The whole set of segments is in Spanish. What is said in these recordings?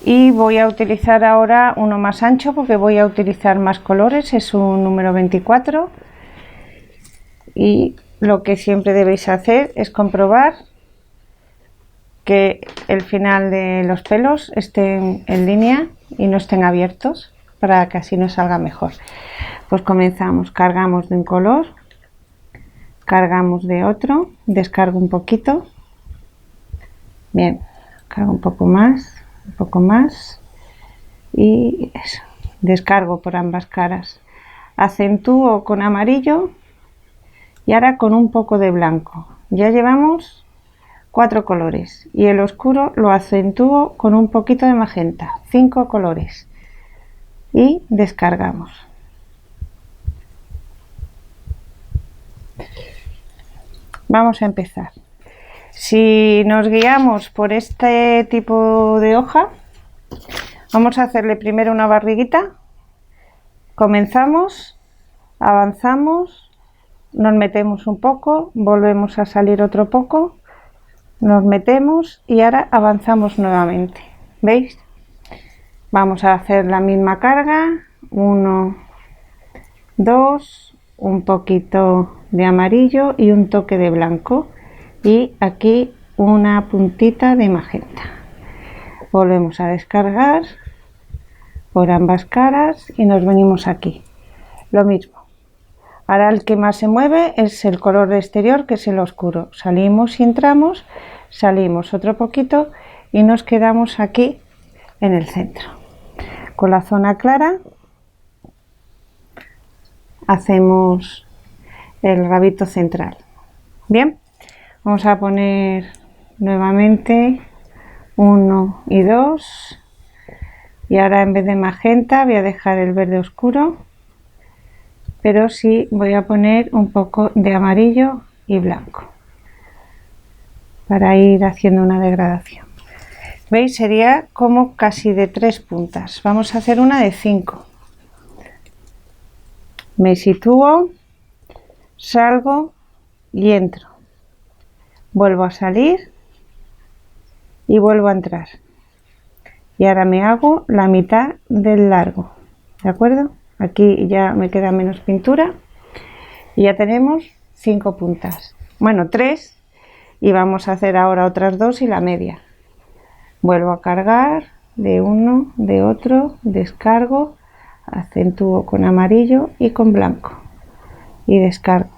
y voy a utilizar ahora uno más ancho porque voy a utilizar más colores. Es un número 24 y lo que siempre debéis hacer es comprobar que el final de los pelos estén en línea y no estén abiertos para que así nos salga mejor. Pues comenzamos, cargamos de un color, cargamos de otro, descargo un poquito, bien, cargo un poco más y eso, descargo por ambas caras, acentúo con amarillo y ahora con un poco de blanco. Ya llevamos 4 colores y el oscuro lo acentúo con un poquito de magenta, 5 colores y descargamos. Vamos a empezar. Si nos guiamos por este tipo de hoja, vamos a hacerle primero una barriguita. Comenzamos, avanzamos, nos metemos un poco, volvemos a salir otro poco, nos metemos y ahora avanzamos nuevamente. ¿Veis? Vamos a hacer la misma carga, 1, 2, un poquito de amarillo y un toque de blanco y aquí una puntita de magenta. Volvemos a descargar por ambas caras y nos venimos aquí, lo mismo. Ahora el que más se mueve es el color exterior, que es el oscuro. Salimos y entramos, salimos otro poquito y nos quedamos aquí en el centro. Con la zona clara hacemos el rabito central. Bien, vamos a poner nuevamente 1 y 2 y ahora en vez de magenta voy a dejar el verde oscuro, pero sí voy a poner un poco de amarillo y blanco para ir haciendo una degradación. ¿Veis? Sería como casi de 3 puntas. Vamos a hacer una de 5. Me sitúo, salgo y entro. Vuelvo a salir y vuelvo a entrar. Y ahora me hago la mitad del largo. ¿De acuerdo? Aquí ya me queda menos pintura. Y ya tenemos 5 puntas. Bueno, 3. Y vamos a hacer ahora otras 2 y la media. Vuelvo a cargar de uno, de otro, descargo, acentúo con amarillo y con blanco y descargo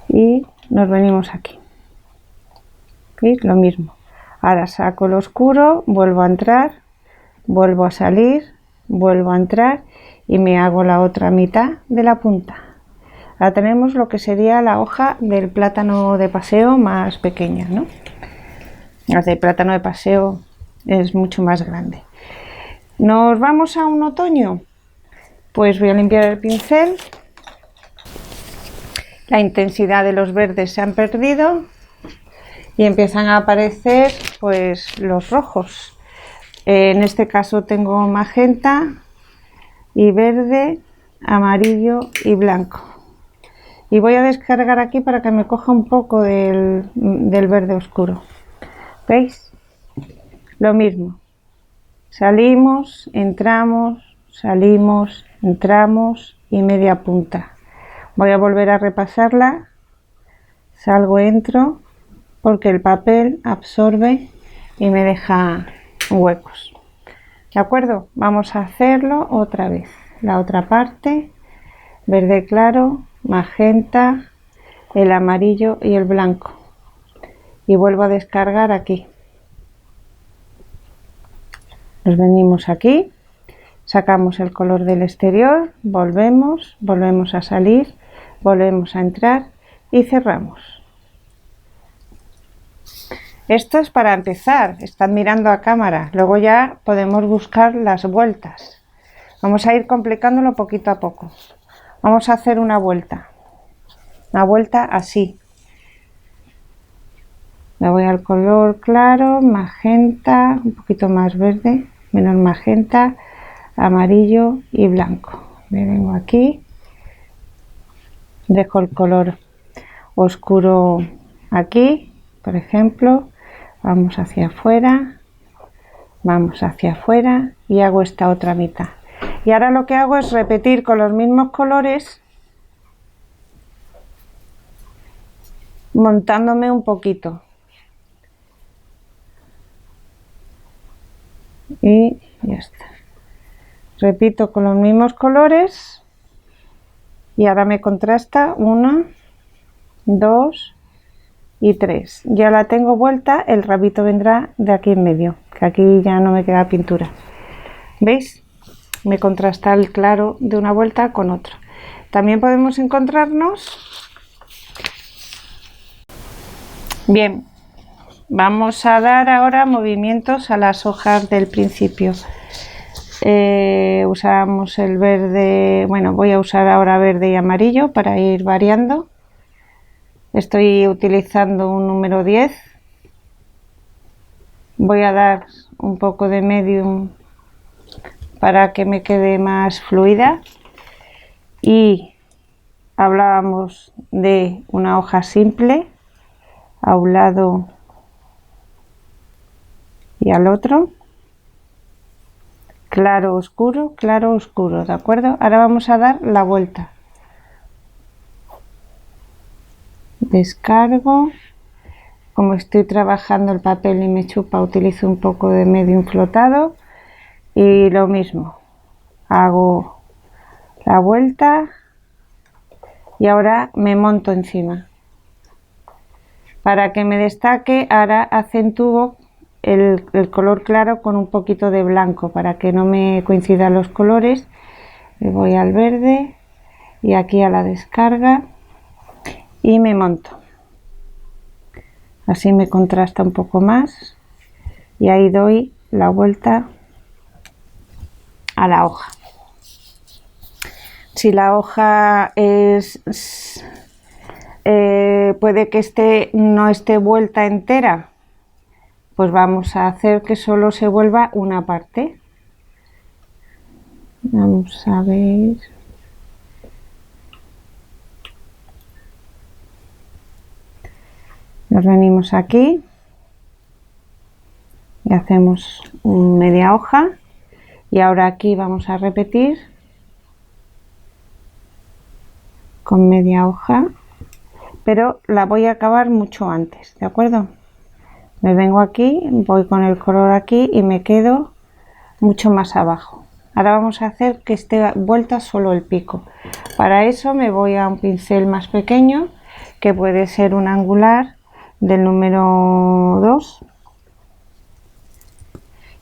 y nos venimos aquí. ¿Veis? Lo mismo. Ahora saco el oscuro, vuelvo a entrar, vuelvo a salir, vuelvo a entrar y me hago la otra mitad de la punta. Ahora tenemos lo que sería la hoja del plátano de paseo más pequeña, ¿no? La de plátano de paseo es mucho más grande. ¿Nos vamos a un otoño? Pues voy a limpiar el pincel. La intensidad de los verdes se han perdido y empiezan a aparecer pues los rojos. En este caso tengo magenta y verde, amarillo y blanco. Y voy a descargar aquí para que me coja un poco del verde oscuro. ¿Veis? Lo mismo. Salimos, entramos, salimos, entramos y media punta. Voy a volver a repasarla. Salgo, entro, porque el papel absorbe y me deja huecos. ¿De acuerdo? Vamos a hacerlo otra vez. La otra parte, verde claro, magenta, el amarillo y el blanco. Y vuelvo a descargar aquí. Nos venimos aquí, sacamos el color del exterior, volvemos a salir, volvemos a entrar y cerramos. Esto es para empezar, están mirando a cámara, luego ya podemos buscar las vueltas. Vamos a ir complicándolo poquito a poco. Vamos a hacer una vuelta así. Me voy al color claro, magenta, un poquito más verde, menos magenta, amarillo y blanco. Me vengo aquí, dejo el color oscuro aquí, por ejemplo, vamos hacia afuera, Vamos hacia afuera y hago esta otra mitad. Y ahora lo que hago es repetir con los mismos colores, montándome un poquito. Y ya está. Repito con los mismos colores y ahora me contrasta 1, 2 y 3. Ya la tengo vuelta, el rabito vendrá de aquí en medio, que aquí ya no me queda pintura. ¿Veis? Me contrasta el claro de una vuelta con otro. También podemos encontrarnos. Bien, vamos a dar ahora movimientos a las hojas del principio. Usamos el verde, bueno, voy a usar ahora verde y amarillo para ir variando. Estoy utilizando un número 10. Voy a dar un poco de medium para que me quede más fluida. Y hablábamos de una hoja simple a un lado y al otro. Claro, oscuro, ¿de acuerdo? Ahora vamos a dar la vuelta. Descargo. Como estoy trabajando el papel y me chupa, utilizo un poco de medium flotado. Y lo mismo. Hago la vuelta. Y ahora me monto encima. Para que me destaque, ahora acentúo el color claro con un poquito de blanco para que no me coincidan los colores. Me voy al verde y aquí a la descarga y me monto. Así me contrasta un poco más y ahí doy la vuelta a la hoja. Si la hoja puede que no esté vuelta entera, pues vamos a hacer que solo se vuelva una parte. Vamos a ver. Nos venimos aquí y hacemos media hoja y ahora aquí vamos a repetir con media hoja, pero la voy a acabar mucho antes, ¿de acuerdo? Me vengo aquí, voy con el color aquí y me quedo mucho más abajo. Ahora vamos a hacer que esté vuelta solo el pico. Para eso me voy a un pincel más pequeño, que puede ser un angular del número 2.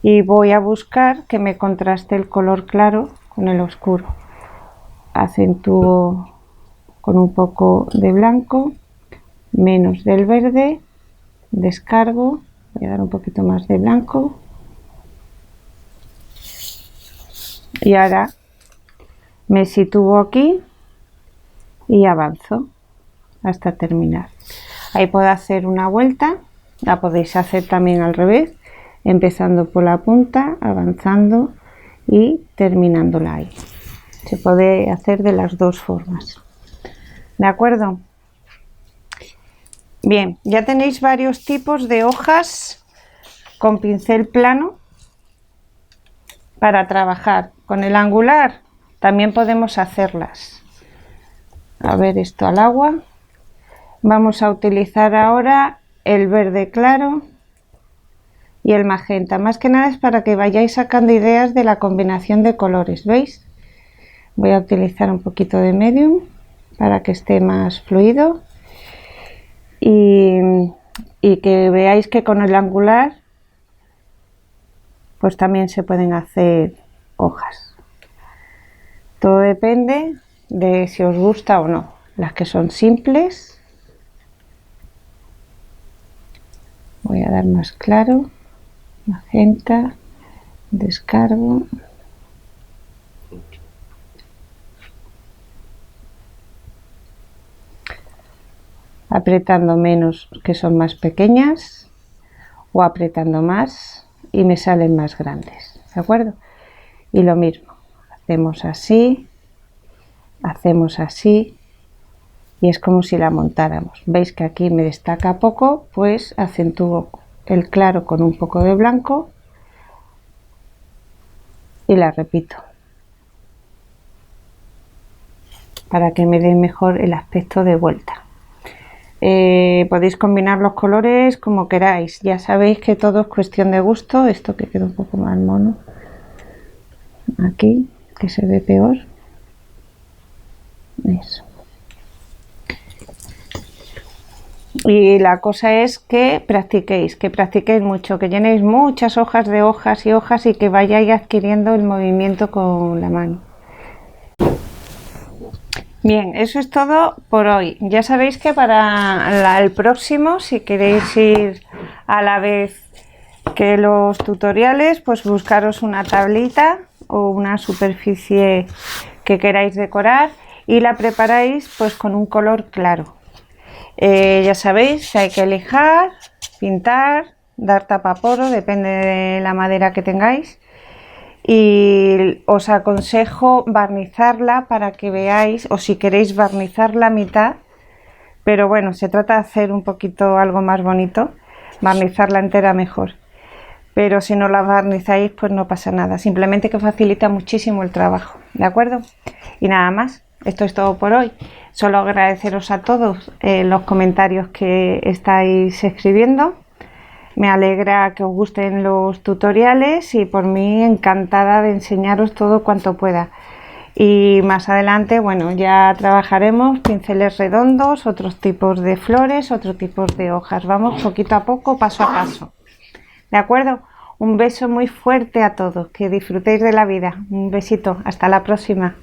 Y voy a buscar que me contraste el color claro con el oscuro. Acentúo con un poco de blanco, menos del verde. Descargo, voy a dar un poquito más de blanco y ahora me sitúo aquí y avanzo hasta terminar. Ahí puedo hacer una vuelta, la podéis hacer también al revés, empezando por la punta, avanzando y terminándola ahí. Se puede hacer de las dos formas, ¿de acuerdo? Bien, ya tenéis varios tipos de hojas con pincel plano para trabajar. Con el angular también podemos hacerlas. A ver, esto al agua. Vamos a utilizar ahora el verde claro y el magenta. Más que nada es para que vayáis sacando ideas de la combinación de colores, ¿veis? Voy a utilizar un poquito de medium para que esté más fluido. Y que veáis que con el angular pues también se pueden hacer hojas. Todo depende de si os gusta o no. Las que son simples, voy a dar más claro, magenta, descargo. Apretando menos que son más pequeñas o apretando más y me salen más grandes, ¿de acuerdo? Y lo mismo, hacemos así y es como si la montáramos. Veis que aquí me destaca poco, pues acentúo el claro con un poco de blanco, y la repito para que me dé mejor el aspecto de vuelta. Podéis combinar los colores como queráis, ya sabéis que todo es cuestión de gusto. Esto que queda un poco más mono aquí, que se ve peor, eso. Y la cosa es que practiquéis mucho, que llenéis muchas hojas de hojas y hojas y que vayáis adquiriendo el movimiento con la mano. Bien, eso es todo por hoy. Ya sabéis que para el próximo, si queréis ir a la vez que los tutoriales, pues buscaros una tablita o una superficie que queráis decorar y la preparáis pues con un color claro. Ya sabéis, hay que lijar, pintar, dar tapaporo, depende de la madera que tengáis. Y os aconsejo barnizarla para que veáis, o si queréis barnizar la mitad, pero bueno, se trata de hacer un poquito algo más bonito, barnizarla entera mejor. Pero si no la barnizáis, pues no pasa nada, simplemente que facilita muchísimo el trabajo, ¿de acuerdo? Y nada más, esto es todo por hoy. Solo agradeceros a todos los comentarios que estáis escribiendo. Me alegra que os gusten los tutoriales y por mí encantada de enseñaros todo cuanto pueda. Y más adelante, bueno, ya trabajaremos pinceles redondos, otros tipos de flores, otros tipos de hojas. Vamos poquito a poco, paso a paso. ¿De acuerdo? Un beso muy fuerte a todos, que disfrutéis de la vida. Un besito, hasta la próxima.